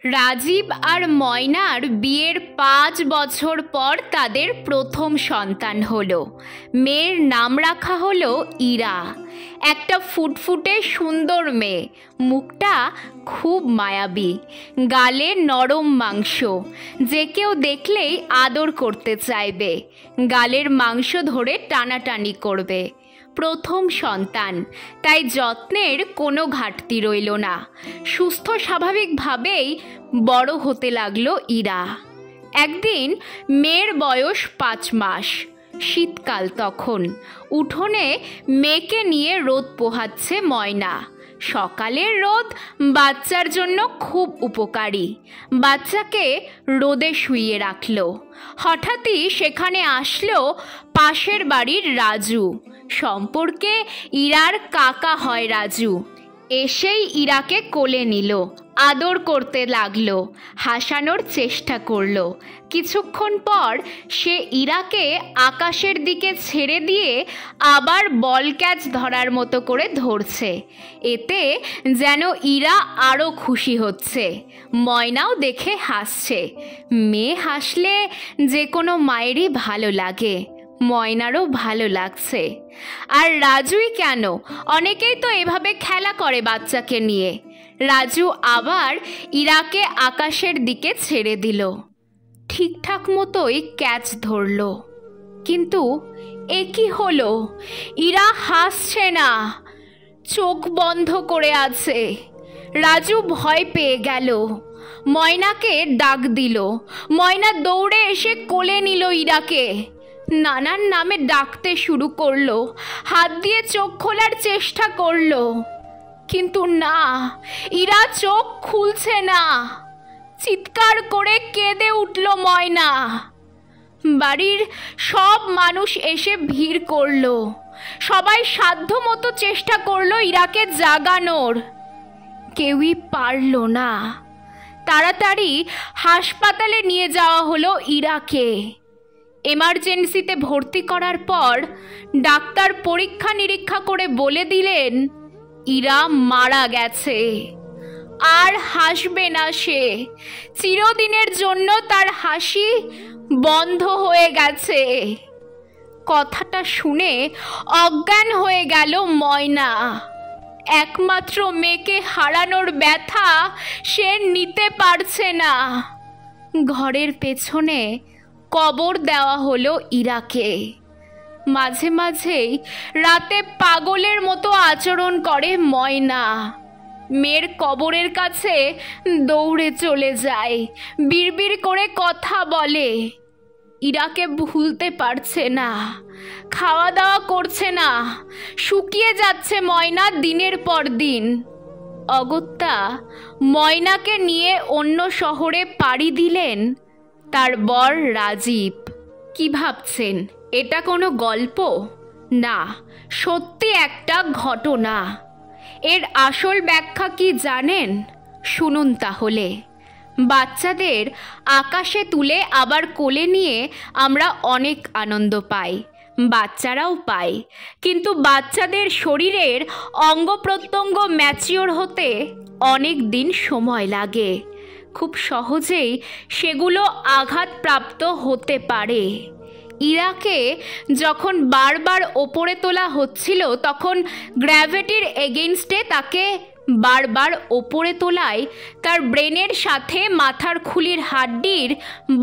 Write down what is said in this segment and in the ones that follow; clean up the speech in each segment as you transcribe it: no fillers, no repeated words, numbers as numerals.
রাজীব আর ময়নার বিয়ের 5 বছর পর তাদের প্রথম সন্তান হলো। মেয়ের নাম রাখা হলো ইরা। একটা ফুটফুটে সুন্দর মেয়ে, মুখটা খুব মায়াবী, গালে নরম মাংস, যে কেউ দেখলেই আদর করতে চাইবে, গালের মাংস ধরে টানাটানি করবে। প্রথম সন্তান, তাই যত্নের কোনো ঘাটতি রইল না। সুস্থ স্বাভাবিকভাবেই বড় হতে লাগলো ইরা। একদিন মেয়ের বয়স 5 মাস, শীতকাল তখন। উঠোনে মেয়েকে নিয়ে রোদ পোহাচ্ছে ময়না। সকালের রোদ বাচ্চার জন্য খুব উপকারী। বাচ্চাকে রোদে শুইয়ে রাখলো। হঠাৎই সেখানে আসলো পাশের বাড়ির রাজু। সম্পর্কে ইরার কাকা হয় রাজু। এসেই ইরাকে কোলে নিল, আদর করতে লাগলো, হাসানোর চেষ্টা করলো। কিছুক্ষণ পর সে ইরাকে আকাশের দিকে ছেড়ে দিয়ে আবার বল ক্যাচ ধরার মতো করে ধরছে। এতে যেন ইরা আরও খুশি হচ্ছে। ময়নাও দেখে হাসছে। মেয়ে হাসলে যে কোনো মায়েরই ভালো লাগে। ময়নারও ভালো লাগছে। আর রাজুই কেন, অনেকেই তো এভাবে খেলা করে বাচ্চাকে নিয়ে। রাজু আবার ইরাকে আকাশের দিকে ছেড়ে দিল। ঠিকঠাক মতোই ক্যাচ ধরল, কিন্তু এ কি হলো? ইরা হাসছে না, চোখ বন্ধ করে আছে। রাজু ভয় পেয়ে গেল, ময়নাকে ডাক দিল। ময়না দৌড়ে এসে কোলে নিল ইরাকে। নানার নামে ডাকতে শুরু করলো, হাত দিয়ে চোখ খোলার চেষ্টা করলো, কিন্তু না, ইরা চোখ খুলছে না। চিৎকার করে কেঁদে উঠল ময়না। বাড়ির সব মানুষ এসে ভিড় করলো। সবাই সাধ্যমতো চেষ্টা করলো ইরাকে জাগানোর, কেউই পারল না। তাড়াতাড়ি হাসপাতালে নিয়ে যাওয়া হলো ইরাকে। এমার্জেন্সিতে ভর্তি করার পর ডাক্তার পরীক্ষা নিরীক্ষা করে বলে দিলেন ইরা মারা গেছে। আর হাসবে না সে। চিরদিনের জন্য তার হাসি বন্ধ হয়ে গেছে। কথাটা শুনে অজ্ঞান হয়ে গেল ময়না। একমাত্র মেয়েকে হারানোর ব্যথা সে নিতে পারছে না। ঘরের পেছনে কবর দেওয়া হলো ইরাকে। মাঝে মাঝেই রাতে পাগলের মতো আচরণ করে ময়না। মেয়ের কবরের কাছে দৌড়ে চলে যায়, বিড়বিড় করে কথা বলে। ইরাকে ভুলতে পারছে না, খাওয়া দাওয়া করছে না, শুকিয়ে যাচ্ছে ময়না দিনের পর দিন। অগত্যা ময়নাকে নিয়ে অন্য শহরে পাড়ি দিলেন তার বর রাজীব। কি ভাবছেন, এটা কোনো গল্প? না, সত্যি একটা ঘটনা। এর আসল ব্যাখ্যা কি জানেন? শুনুন তাহলে। বাচ্চাদের আকাশে তুলে আবার কোলে নিয়ে আমরা অনেক আনন্দ পাই, বাচ্চারাও পায়। কিন্তু বাচ্চাদের শরীরের অঙ্গ প্রত্যঙ্গ ম্যাচিওর হতে অনেক দিন সময় লাগে। খুব সহজেই সেগুলো আঘাতপ্রাপ্ত হতে পারে। ইরাকে যখন বারবার ওপরে তোলা হচ্ছিল, তখন গ্র্যাভিটির এগেইনস্টে তাকে বারবার ওপরে তোলায় তার ব্রেনের সাথে মাথার খুলির হাড্ডির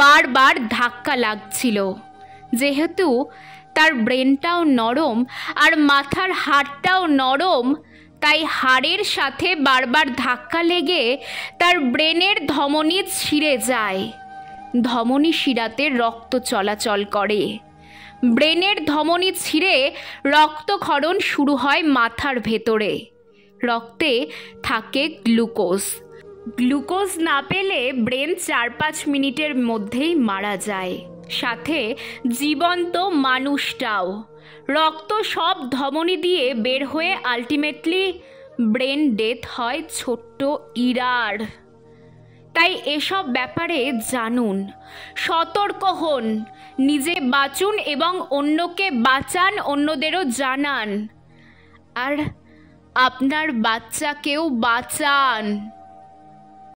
বারবার ধাক্কা লাগছিল। যেহেতু তার ব্রেনটাও নরম আর মাথার হাড়টাও নরম, তাই হাড়ের সাথে বারবার ধাক্কা লেগে তার ব্রেনের ধমনী ছিঁড়ে যায়। ধমনী শিরাতে রক্ত চলাচল করে। ব্রেনের ধমনী ছিঁড়ে রক্তক্ষরণ শুরু হয় মাথার ভেতরে। রক্তে থাকে গ্লুকোজ। গ্লুকোজ না পেলে ব্রেন 4-5 মিনিটের মধ্যেই মারা যায়, সাথে জীবন্ত মানুষটাও। রক্ত সব ধমনী দিয়ে বের হয়ে আলটিমেটলি ব্রেন ডেথ হয় ছোট্ট ইরার। তাই এসব ব্যাপারে জানুন, সতর্ক হন, নিজে বাঁচুন এবং অন্যকে বাঁচান, অন্যদেরও জানান, আর আপনার বাচ্চাকেও বাঁচান।